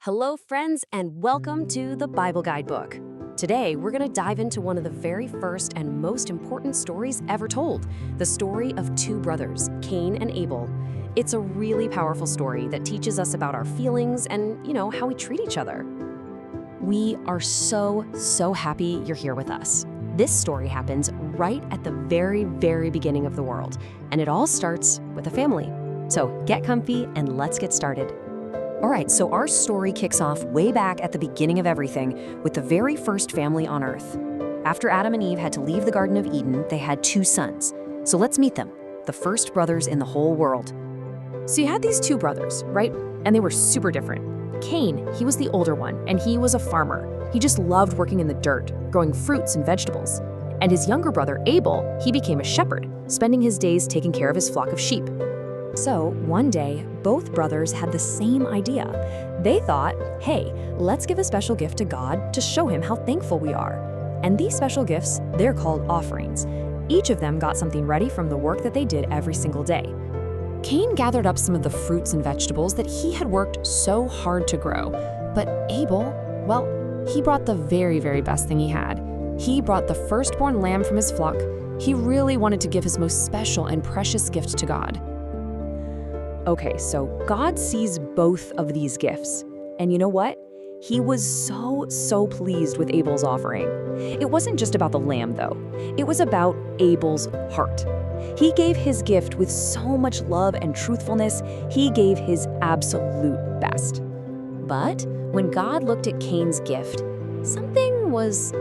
Hello, friends, and welcome to the Bible Guidebook. Today, we're going to dive into one of the very first and most important stories ever told, the story of two brothers, Cain and Abel. It's a really powerful story that teaches us about our feelings and, how we treat each other. We are so happy you're here with us. This story happens right at the very beginning of the world, and it all starts with a family. So get comfy and let's get started. All right, so our story kicks off way back at the beginning of everything with the very first family on Earth. After Adam and Eve had to leave the Garden of Eden, they had two sons. So let's meet them, the first brothers in the whole world. So you had these two brothers, right? And they were super different. Cain, he was the older one, and he was a farmer. He just loved working in the dirt, growing fruits and vegetables. And his younger brother, Abel, he became a shepherd, spending his days taking care of his flock of sheep. So one day, both brothers had the same idea. They thought, hey, let's give a special gift to God to show him how thankful we are. And these special gifts, they're called offerings. Each of them got something ready from the work that they did every single day. Cain gathered up some of the fruits and vegetables that he had worked so hard to grow. But Abel, well, he brought the very best thing he had. He brought the firstborn lamb from his flock. He really wanted to give his most special and precious gift to God. Okay, so God sees both of these gifts. And you know what? He was so pleased with Abel's offering. It wasn't just about the lamb, though. It was about Abel's heart. He gave his gift with so much love and truthfulness. He gave his absolute best. But when God looked at Cain's gift, something was,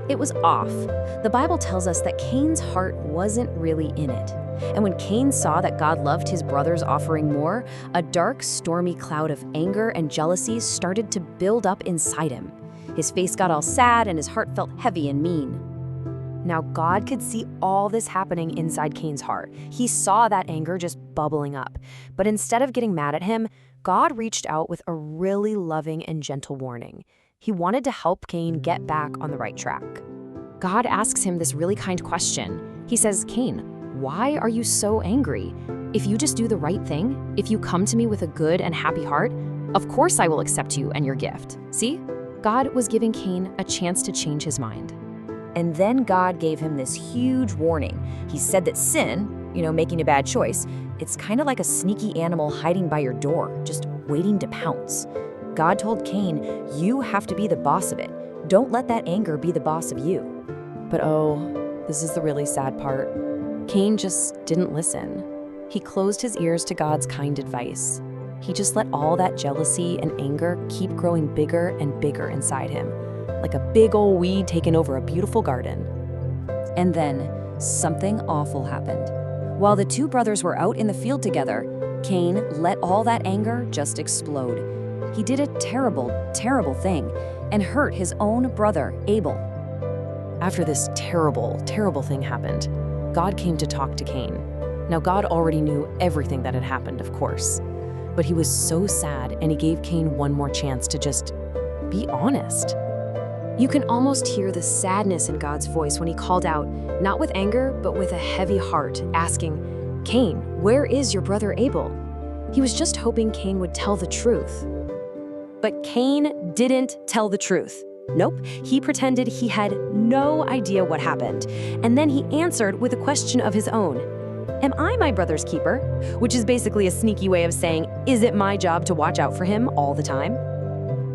it was off. The Bible tells us that Cain's heart wasn't really in it. And when Cain saw that God loved his brother's offering more, a dark, stormy cloud of anger and jealousy started to build up inside him. His face got all sad and his heart felt heavy and mean. Now, God could see all this happening inside Cain's heart. He saw that anger just bubbling up. But instead of getting mad at him, God reached out with a really loving and gentle warning. He wanted to help Cain get back on the right track. God asks him this really kind question. He says, Cain, why are you so angry? If you just do the right thing, if you come to me with a good and happy heart, of course I will accept you and your gift. See? God was giving Cain a chance to change his mind. And then God gave him this huge warning. He said that sin, making a bad choice, it's kind of like a sneaky animal hiding by your door, just waiting to pounce. God told Cain, you have to be the boss of it. Don't let that anger be the boss of you. But this is the really sad part. Cain just didn't listen. He closed his ears to God's kind advice. He just let all that jealousy and anger keep growing bigger and bigger inside him, like a big old weed taking over a beautiful garden. And then something awful happened. While the two brothers were out in the field together, Cain let all that anger just explode. He did a terrible thing and hurt his own brother, Abel. After this terrible thing happened, God came to talk to Cain. Now, God already knew everything that had happened, of course, but he was so sad and he gave Cain one more chance to just be honest. You can almost hear the sadness in God's voice when he called out, not with anger, but with a heavy heart, asking, Cain, where is your brother Abel? He was just hoping Cain would tell the truth. But Cain didn't tell the truth. Nope, he pretended he had no idea what happened. And then he answered with a question of his own. Am I my brother's keeper? Which is basically a sneaky way of saying, is it my job to watch out for him all the time?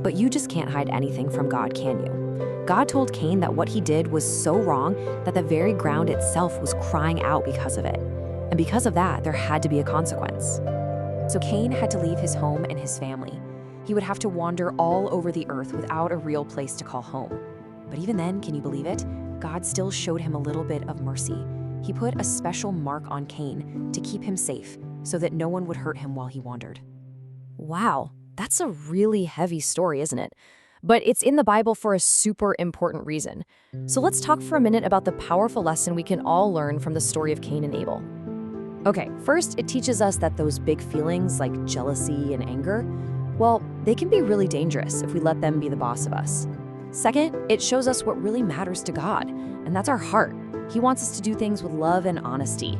But you just can't hide anything from God, can you? God told Cain that what he did was so wrong that the very ground itself was crying out because of it. And because of that, there had to be a consequence. So Cain had to leave his home and his family. He would have to wander all over the earth without a real place to call home. But even then, can you believe it? God still showed him a little bit of mercy. He put a special mark on Cain to keep him safe so that no one would hurt him while he wandered. Wow, that's a really heavy story, isn't it? But it's in the Bible for a super important reason. So let's talk for a minute about the powerful lesson we can all learn from the story of Cain and Abel. Okay, first, it teaches us that those big feelings like jealousy and anger, they can be really dangerous if we let them be the boss of us. Second, it shows us what really matters to God, and that's our heart. He wants us to do things with love and honesty.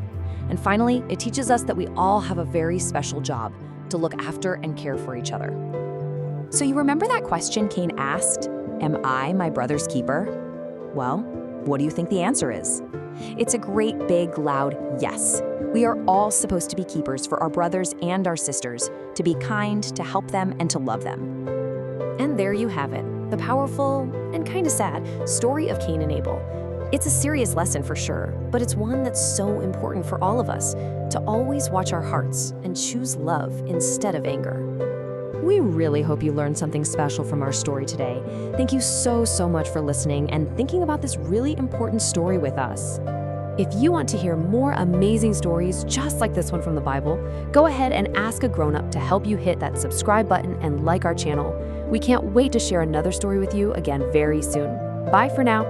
And finally, it teaches us that we all have a very special job to look after and care for each other. So you remember that question Cain asked, "Am I my brother's keeper?" Well, what do you think the answer is? It's a great, big, loud yes. We are all supposed to be keepers for our brothers and our sisters, to be kind, to help them, and to love them. And there you have it, the powerful and kind of sad story of Cain and Abel. It's a serious lesson for sure, but it's one that's so important for all of us, to always watch our hearts and choose love instead of anger. We really hope you learned something special from our story today. Thank you so much for listening and thinking about this really important story with us. If you want to hear more amazing stories just like this one from the Bible, go ahead and ask a grown-up to help you hit that subscribe button and like our channel. We can't wait to share another story with you again very soon. Bye for now.